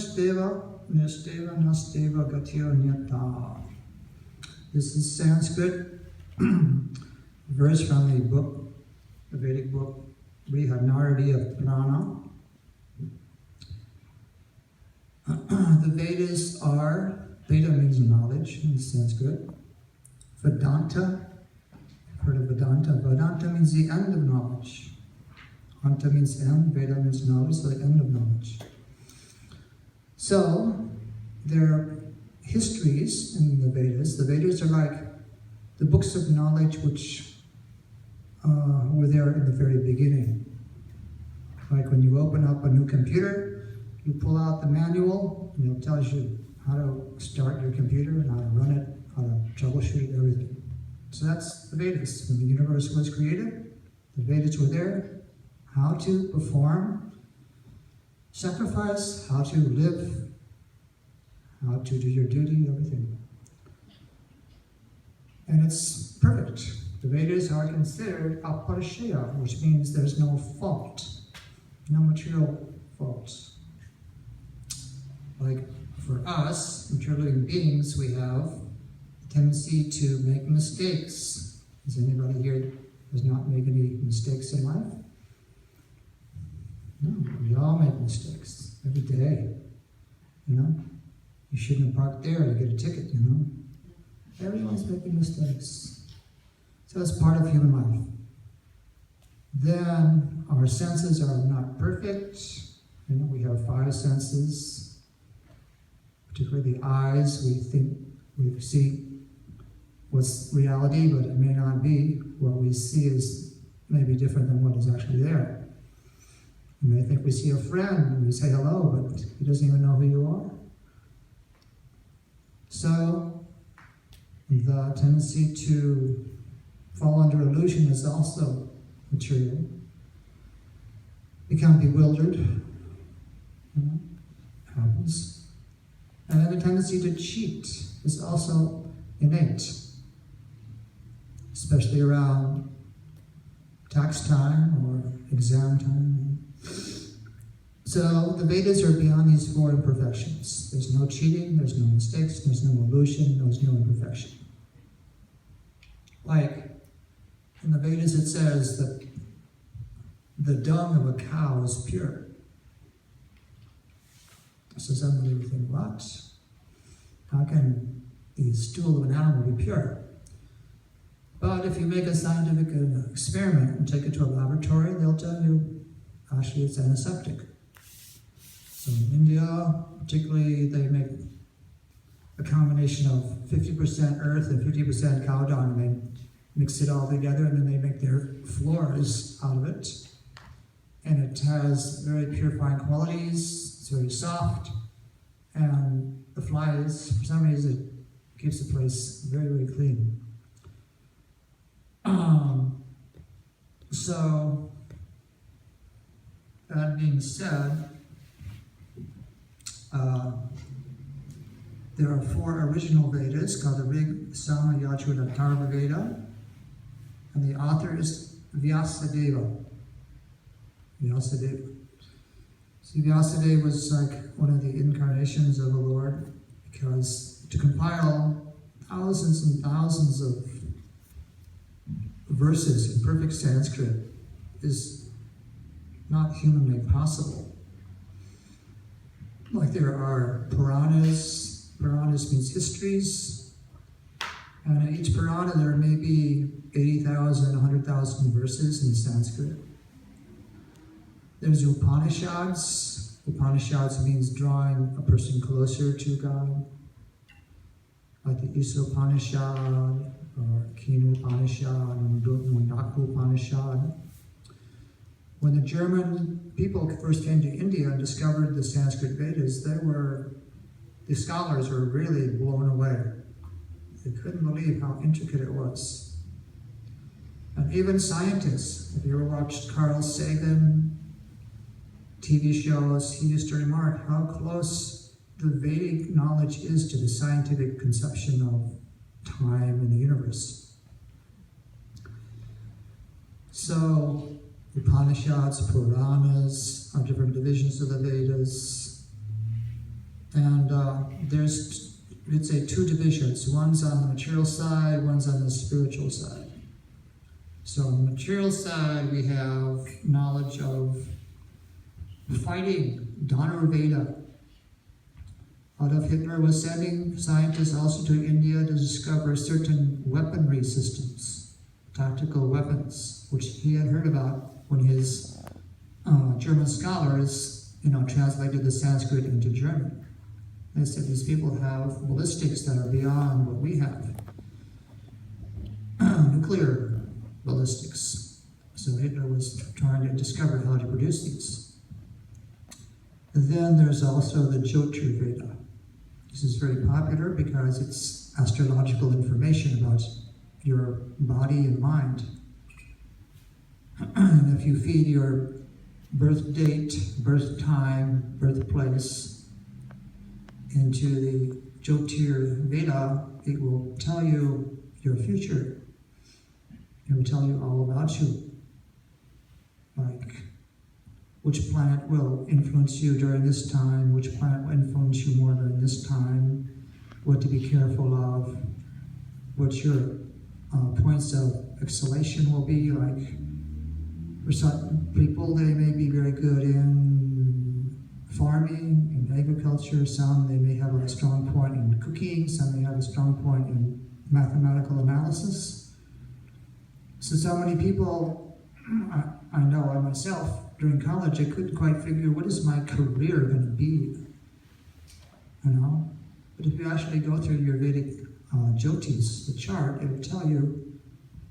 Nasteva Nasteva Gatyo Nyata. This is Sanskrit verse from the book, the Vedic book, Brihanaradi of Purana. The Vedas are, Veda means knowledge in Sanskrit. Vedanta, heard of Vedanta? Vedanta means the end of knowledge. Anta means end, Veda means knowledge, so the end of knowledge. So, there are histories in the Vedas. The Vedas are like the books of knowledge which were there in the very beginning. Like when you open up a new computer, you pull out the manual, and it tells you how to start your computer and how to run it, how to troubleshoot everything. So that's the Vedas. When the universe was created, the Vedas were there. How to perform sacrifice, how to live, how to do your duty, everything. And it's perfect. The Vedas are considered aparashaya, which means there's no fault, no material faults. Like for us, material living beings, we have a tendency to make mistakes. Does anybody here does not make any mistakes in life? No, we all make mistakes every day. You know, you shouldn't have parked there, you get a ticket, you know. Everyone's making mistakes. So it's part of human life. Then our senses are not perfect. You know, we have 5 senses, particularly the eyes. We think we see what's reality, but it may not be. What we see is maybe different than what is actually there. You may think we see a friend and we say hello, but he doesn't even know who you are. So, the tendency to fall under illusion is also material. Become bewildered, you know, happens. And then the tendency to cheat is also innate, especially around tax time or exam time. So the Vedas are beyond these 4 imperfections. There's no cheating, there's no mistakes, there's no illusion, there's no imperfection. Like in the Vedas it says that the dung of a cow is pure. So somebody would think, what? How can the stool of an animal be pure? But if you make a scientific experiment and take it to a laboratory, they'll tell you, actually it's antiseptic. So in India, particularly, they make a combination of 50% earth and 50% cow dung. They mix it all together and then they make their floors out of it. And it has very purifying qualities, it's very soft, and the flies, for some reason, it keeps the place very, very clean. So, that being said, there are 4 original Vedas called the Rig, Sama, Yajur, and Atharva Veda, and the author is Vyasadeva. Vyasadeva. See, Vyasadeva was like one of the incarnations of the Lord, because to compile thousands and thousands of verses in perfect Sanskrit is not humanly possible. Like there are Puranas. Puranas means histories. And in each Purana there may be 80,000, 100,000 verses in Sanskrit. There's Upanishads. Upanishads means drawing a person closer to God. Like the Isopanishad, or Kinu Upanishad, and Mundaku Upanishad. When the German people first came to India and discovered the Sanskrit Vedas, the scholars were really blown away. They couldn't believe how intricate it was. And even scientists, if you ever watched Carl Sagan TV shows, he used to remark how close the Vedic knowledge is to the scientific conception of time in the universe. So, Upanishads, Puranas are different divisions of the Vedas. And there's, let's say, two divisions. One's on the material side, one's on the spiritual side. So on the material side, we have knowledge of fighting, Dhanurveda. Adolf Hitler was sending scientists also to India to discover certain weaponry systems, tactical weapons, which he had heard about when his German scholars, translated the Sanskrit into German. They said these people have ballistics that are beyond what we have. Nuclear ballistics. So Hitler was trying to discover how to produce these. And then there's also the Jyotirveda. This is very popular because it's astrological information about your body and mind. And if you feed your birth date, birth time, birthplace into the Jyotirveda, it will tell you your future. It will tell you all about you. Like which planet will influence you during this time, which planet will influence you more during this time, what to be careful of, what your points of exhalation will be. Like for certain people, they may be very good in farming, in agriculture. Some, they may have a strong point in cooking. Some may have a strong point in mathematical analysis. So many people, I know I myself, during college, I couldn't quite figure what is my career going to be, But if you actually go through your Vedic Jyotis, the chart, it will tell you,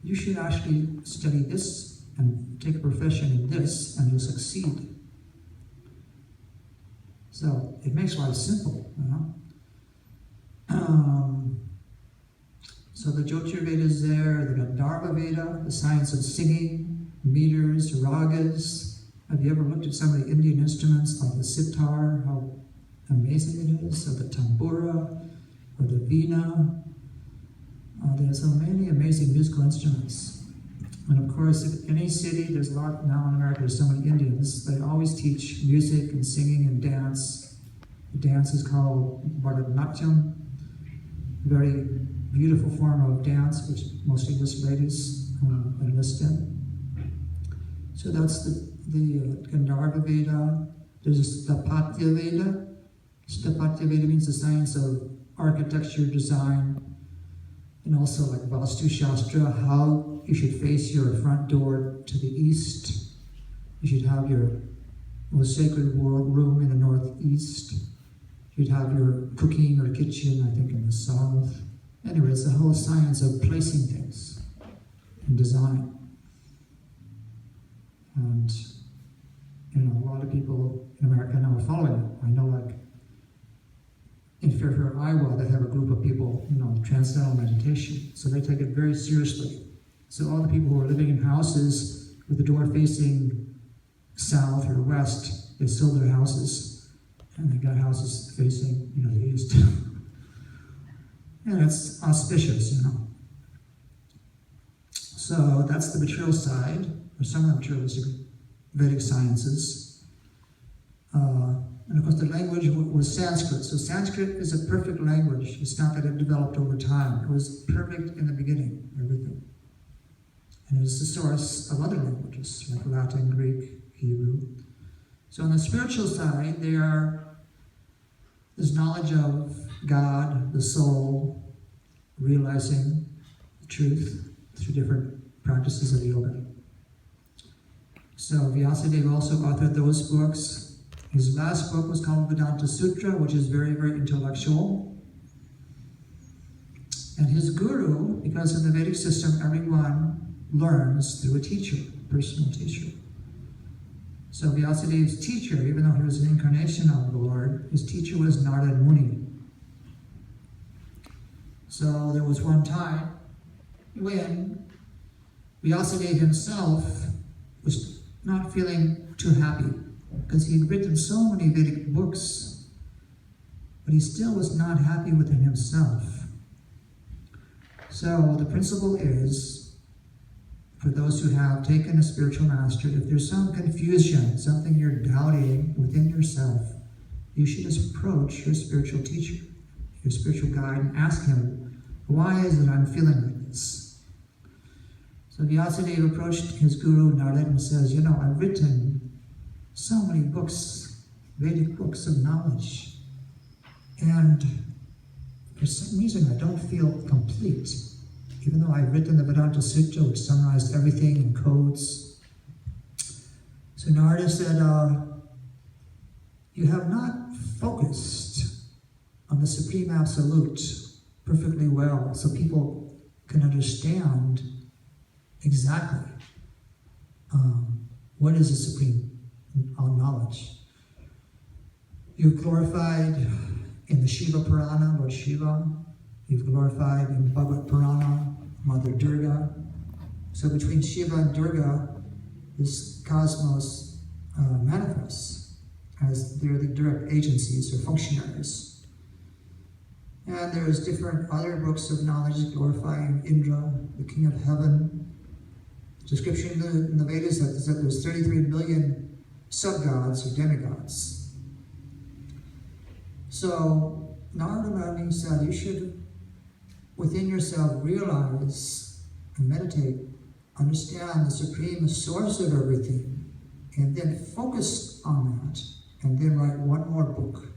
you should actually study this and take a profession in this, and you'll succeed. So it makes life simple, So the Jyotirveda is there, the Gandharva Veda, the science of singing, meters, ragas. Have you ever looked at some of the Indian instruments like the sitar, how amazing it is, or the tambura, or the veena? There's so many amazing musical instruments. And of course, in any city, there's a lot now in America, there's so many Indians, they always teach music and singing and dance. The dance is called Bharatanatyam, a very beautiful form of dance, which most English ladies enlist in. So that's the Gandharva Veda. There's Sthapatya Veda. Sthapatya Veda means the science of architecture, design, and also like Vastu Shastra, how you should face your front door to the east. You should have your most sacred room in the northeast. You'd have your cooking or kitchen, I think, in the south. Anyway, it's the whole science of placing things and design. And, a lot of people in America now are following it. I know, like, in Fairfield, Iowa, they have a group of people, transcendental meditation. So they take it very seriously. So all the people who are living in houses with the door facing south or west, they sold their houses. And they got houses facing, the east. And it's auspicious, So that's the material side, or some of the materialistic Vedic sciences. And of course the language was Sanskrit. So Sanskrit is a perfect language. It's not that it developed over time. It was perfect in the beginning, everything. And it's the source of other languages, like Latin, Greek, Hebrew. So on the spiritual side, there's knowledge of God, the soul, realizing the truth through different practices of yoga. So Vyasadeva also authored those books. His last book was called Vedanta Sutra, which is very, very intellectual. And his guru, because in the Vedic system, everyone learns through a teacher, a personal teacher. So Vyasadeva's teacher, even though he was an incarnation of the Lord, his teacher was Narada Muni. So there was one time when Vyasadeva himself was not feeling too happy because he had written so many Vedic books, but he still was not happy within himself. So the principle is, for those who have taken a spiritual master, if there's some confusion, something you're doubting within yourself, you should just approach your spiritual teacher, your spiritual guide, and ask him, why is it I'm feeling like this? So Vyasadeva approached his guru Narad and says, I've written so many books, Vedic books of knowledge, and for some reason I don't feel complete, even though I've written the Vedanta Sutta, which summarized everything in codes. So Narada said, you have not focused on the Supreme Absolute perfectly well, so people can understand exactly what is the Supreme knowledge. You've glorified in the Shiva Purana, Lord Shiva. You've glorified in Bhagavad Purana, Mother Durga. So between Shiva and Durga, this cosmos manifests as they're the direct agencies or functionaries. And there's different other books of knowledge glorifying Indra, the king of heaven. Description in the Vedas is that there's 33 million sub-gods or demigods. So Narada Muni said you should, within yourself, realize and meditate, understand the supreme source of everything, and then focus on that, and then write one more book.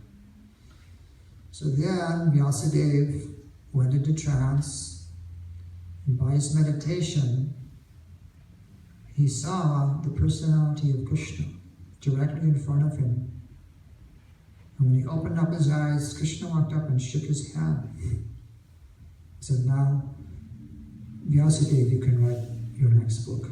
So then Vyasadeva went into trance, and by his meditation, he saw the personality of Krishna directly in front of him. And when he opened up his eyes, Krishna walked up and shook his hand. He said, now, Vyasadeva, you can write your next book.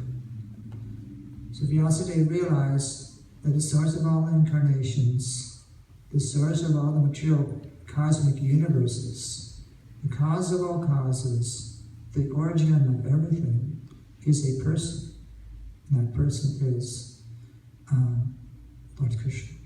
So Vyasadeva realized that the source of all incarnations, the source of all the material cosmic universes, the cause of all causes, the origin of everything, is a person. And that person is Lord Krishna.